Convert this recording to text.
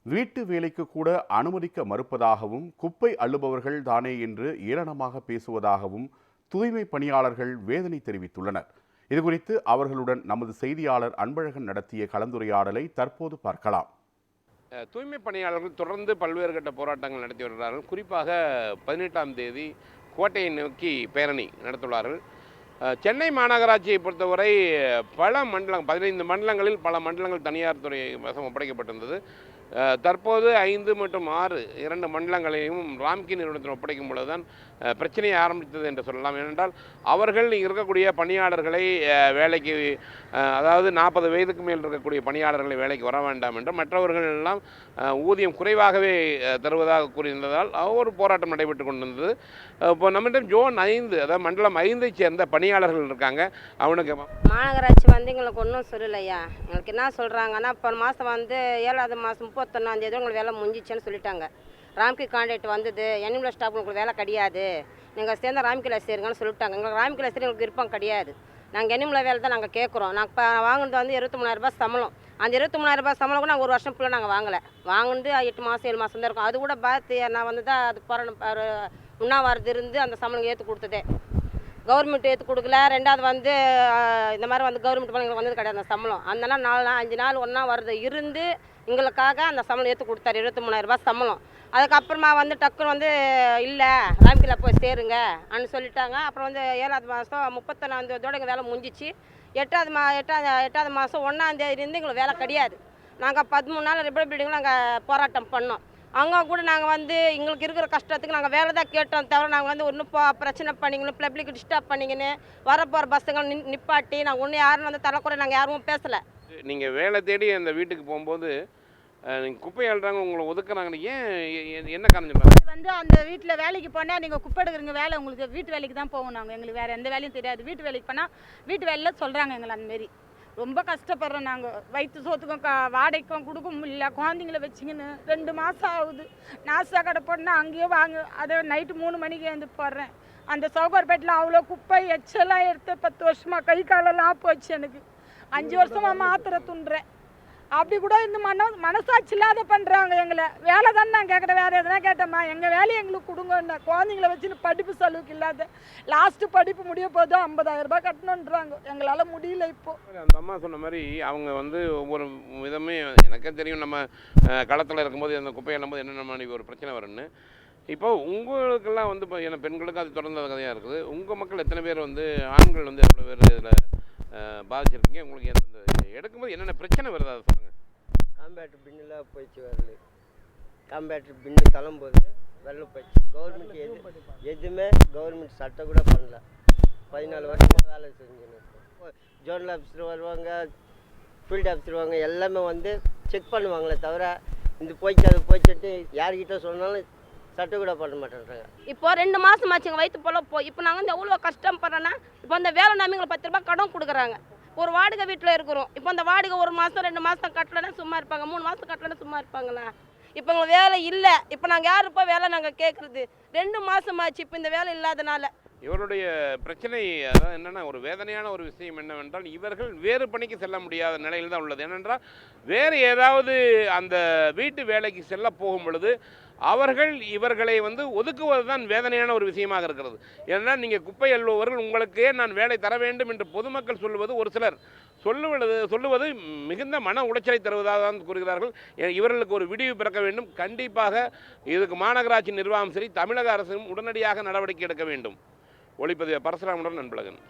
வீட்டு வேலைக்கு கூட அனுமதிக்க மறுப்பதாகவும் குப்பை அள்ளுபவர்கள் தானே என்று ஏளனமாக பேசுவதாகவும் தூய்மை பணியாளர்கள் வேதனை தெரிவித்துள்ளனர். இதுகுறித்து அவர்களுடன் நமது செய்தியாளர் அன்பழகன் நடத்திய கலந்துரையாடலை தற்போது பார்க்கலாம். தூய்மை பணியாளர்கள் தொடர்ந்து பல்வேறு கட்ட போராட்டங்கள் நடத்தி வருகிறார்கள். குறிப்பாக 18ஆம் தேதி கோட்டையை நோக்கி பேரணி நடத்துள்ளார்கள். சென்னை மாநகராட்சியை பொறுத்தவரை பல மண்டலம் 15 மண்டலங்களில் பல மண்டலங்கள் தனியார் துறை வசம் ஒப்படைக்கப்பட்டிருந்தது. தற்போது 5 மற்றும் 6 2 மண்டலங்களையும் ராம்கி நிறுவனத்தில் ஒப்படைக்கும் பொழுதுதான் பிரச்சனையை ஆரம்பித்தது என்று சொல்லலாம். ஏனென்றால் அவர்கள் இருக்கக்கூடிய பணியாளர்களை வேலைக்கு, அதாவது 40 வயதுக்கு மேல் இருக்கக்கூடிய பணியாளர்களை வேலைக்கு வர வேண்டாம் என்று, மற்றவர்கள் எல்லாம் ஊதியம் குறைவாகவே தருவதாக கூறியிருந்ததால் ஒரு போராட்டம் நடைபெற்று கொண்டிருந்தது. இப்போ நம்மிடம் ஜோன் 5, அதாவது மண்டலம் 5ஐ சேர்ந்த பணியாளர்கள் இருக்காங்க. அவனுக்கு மாநகராட்சி வந்து எங்களுக்கு ஒன்றும் சொல்லலையா. எங்களுக்கு என்ன சொல்கிறாங்கன்னா, இப்போ மாதம் வந்து 7வது மாதம் 31ஆம் தேதி உங்களுக்கு வேலை முடிஞ்சிச்சுன்னு சொல்லிட்டாங்க. ராம்கி கான்ட்ராக்ட் வந்தது, எனிமல் ஸ்டாஃப் உங்களுக்கு வேலை கிடையாது, நீங்கள் சேர்ந்த ராம்கியில் சேருங்கன்னு சொல்லிட்டாங்க. எங்களுக்கு ராம்கியில் சேர எங்களுக்கு விருப்பம் கிடையாது. நாங்கள் எனிமல் வேலை தான் நாங்கள் கேட்குறோம். நாங்கள் இப்போ வாங்கினது வந்து 23,000 சம்பளம். அந்த 23,000 சம்பளம் கூட நாங்கள் ஒரு வருஷம் ஃபுல்லாக நாங்கள் வாங்கலை. வாங்கினது 8 மாதம் 7 மாதம் தான் இருக்கும். அது கூட பார்த்து நான் வந்து தான் அது உண்ணாவிரதம் இருந்து அந்த சம்பளம் ஏற்று கொடுத்ததே. கவர்மெண்ட் ஏற்று கொடுக்கல. ரெண்டாவது வந்து இந்த மாதிரி வந்து கவர்மெண்ட் எங்களுக்கு வந்தது கிடையாது. அந்த சம்பளம் அந்த 4 நாள் 5 நாள் ஒன்றா வரது இருந்து எங்களுக்காக அந்த சம்பளம் ஏற்று கொடுத்தாரு, 23,000 சம்பளம். அதுக்கப்புறமா வந்து டக்குன்னு வந்து இல்லை ராம்கியில் போய் சேருங்க அப்படின்னு சொல்லிட்டாங்க. அப்புறம் வந்து 7வது மாதம் 31ஆம் தேதியோட எங்கள் வேலை முடிஞ்சிச்சு. 8வது மாதம் 1ஆம் தேதியிலேருந்து எங்களுக்கு வேலை கிடையாது. நாங்கள் 13 நாள் ரிப்பப்ளிக்கில் நாங்கள் போராட்டம் பண்ணோம். அங்கே கூட நாங்கள் வந்து எங்களுக்கு இருக்கிற கஷ்டத்துக்கு நாங்கள் வேலை தான் கேட்டோம் தவிர நாங்கள் வந்து ஒன்றும் பிரச்சனை பண்ணிங்கன்னு பப்ளிக் டிஸ்டர்ப் பண்ணிங்கன்னு வரப்போகிற பஸ்ஸுங்கள் நிப்பாட்டி நாங்கள் ஒன்றும் யாரும் வந்து தலைக்குறை நாங்கள் யாரும் பேசலை. நீங்கள் வேலை தேடி அந்த வீட்டுக்கு போகும்போது நீங்கள் குப்பை அள்ளுறாங்க, உங்களை ஒதுக்குறாங்க, ஏன் என்ன காரணம் சொல்கிறாங்க? வந்து அந்த வீட்டில் வேலைக்கு போனால் நீங்கள் குப்பை எடுக்கிறங்க வேலை உங்களுக்கு வீட்டு வேலைக்கு தான் போகணும். நாங்கள் எங்களுக்கு வேறு எந்த வேலையும் தெரியாது. வீட்டு வேலைக்கு போனால் வீட்டு வேலையில் சொல்கிறாங்க எங்களை அந்தமாரி. ரொம்ப கஷ்டப்படுறோம். நாங்கள் வயிற்று சோத்துக்கும் வாடகைக்கும் கொடுக்க முடியல. குழந்தைங்கள வச்சிங்கன்னு 2 மாதம் ஆகுது. நாசா கடை போனால் அங்கேயே வாங்க, அதை நைட்டு 3 மணிக்கு வந்து போடுறேன். அந்த சௌகர்பேட்டில் அவ்வளோ குப்பை எச்செல்லாம் எடுத்து 10 வருஷமாக கை காலெல்லாம் போச்சு. எனக்கு 5 வருஷமாக மாத்திரை துண்டுறேன். அப்படி கூட இந்த மனசாட்சி இல்லாத பண்ணுறாங்க எங்களை. வேலை தானே நான் கேட்குறேன், வேறு எதுனா கேட்டோம்மா எங்கள் வேலையை எங்களுக்கு கொடுங்க. குழந்தைங்கள வச்சுன்னு படிப்பு செலவுக்கு இல்லாத லாஸ்ட்டு படிப்பு முடிய போது 50,000 கட்டணுன்றாங்க. எங்களால் முடியல. இப்போது அந்த அம்மா சொன்ன மாதிரி அவங்க வந்து ஒவ்வொரு விதமே எனக்கே தெரியும். நம்ம களத்தில் இருக்கும்போது அந்த குப்பை எழும்போது என்னென்ன மாதிரி ஒரு பிரச்சனை வரும்னு. இப்போ உங்களுக்கெல்லாம் வந்து இப்போ என்ன பெண்களுக்கு அது தொடர்ந்த கதையாக இருக்குது. உங்கள் மக்கள் எத்தனை பேர் வந்து ஆண்கள் வந்து எவ்வளோ பேர் இதில் பாதிச்சிருக்கீங்க? உங்களுக்கு எந்த எடுக்கும்போது என்னென்ன பிரச்சனை வருது அதை சொல்லுங்கள். காம்பேட்டர் பின்னில் போயிடுச்சு வரல. காம்பேட்டர் பின்னு தள்ளும்போது வெள்ளை போயிடுச்சு. கவர்மெண்ட் எதுவுமே கவர்மெண்ட் சட்டம் கூட பண்ணல. 14 வருஷமாக வேலை செஞ்சுன்னு இருக்கோம். ஜோனல் ஆஃபீஸர் வருவாங்க, ஃபீல்டு ஆஃபீஸர் வருவாங்க, எல்லாமே வந்து செக் பண்ணுவாங்களே தவிர இந்த போய்ச்சு அது போய்ச்சுட்டு யார்கிட்ட சொன்னாலும் சட்டம் கூட பண்ண மாட்டேன்றாங்க. இப்போ 2 மாதம் ஆச்சு எங்கள் வயிற்று போல இப்போ நாங்கள் வந்து எவ்வளோ கஷ்டப்படுறோன்னா, இப்போ அந்த வேலை நம்பி எங்களுக்கு 10 ரூபாய் கடன் கொடுக்குறாங்க. ஒரு வாடகை வீட்டில் இருக்கிறோம். இப்போ அந்த வாடகை 1 மாதம் 2 மாதம் கட்டலைன்னா சும்மா இருப்பாங்க, 3 மாதம் கட்டலைன்னா சும்மா இருப்பாங்களா? இப்போ எங்களுக்கு வேலை இல்லை. இப்போ நாங்கள் யாருப்பா வேலை நாங்கள் கேட்குறது? 2 மாதம் ஆச்சு இப்போ இந்த வேலை இல்லாதனால. இவருடைய பிரச்சனை அதாவது என்னென்னா, ஒரு வேதனையான ஒரு விஷயம் என்னவென்றால், இவர்கள் வேறு பணிக்கு செல்ல முடியாத நிலையில் தான் உள்ளது. ஏனென்றால் வேறு ஏதாவது அந்த வீட்டு வேலைக்கு செல்ல போகும் பொழுது அவர்கள் இவர்களை வந்து ஒதுக்குவது தான் வேதனையான ஒரு விஷயமாக இருக்கிறது. ஏனென்றால் நீங்கள் குப்பை அள்ளுபவர்கள் உங்களுக்கே நான் வேலை தர வேண்டும் என்று பொதுமக்கள் சொல்லுவது, ஒரு சிலர் சொல்லுவது மிகுந்த மன உளைச்சலை தருவதாக தான் கூறுகிறார்கள். இவர்களுக்கு ஒரு விடிவு பிறக்க வேண்டும். கண்டிப்பாக இதுக்கு மாநகராட்சி நிர்வாகம் சரி, தமிழக அரசும் உடனடியாக நடவடிக்கை எடுக்க வேண்டும். ஒளிப்பதிவு பரசுராமுடன் அன்பழகன்.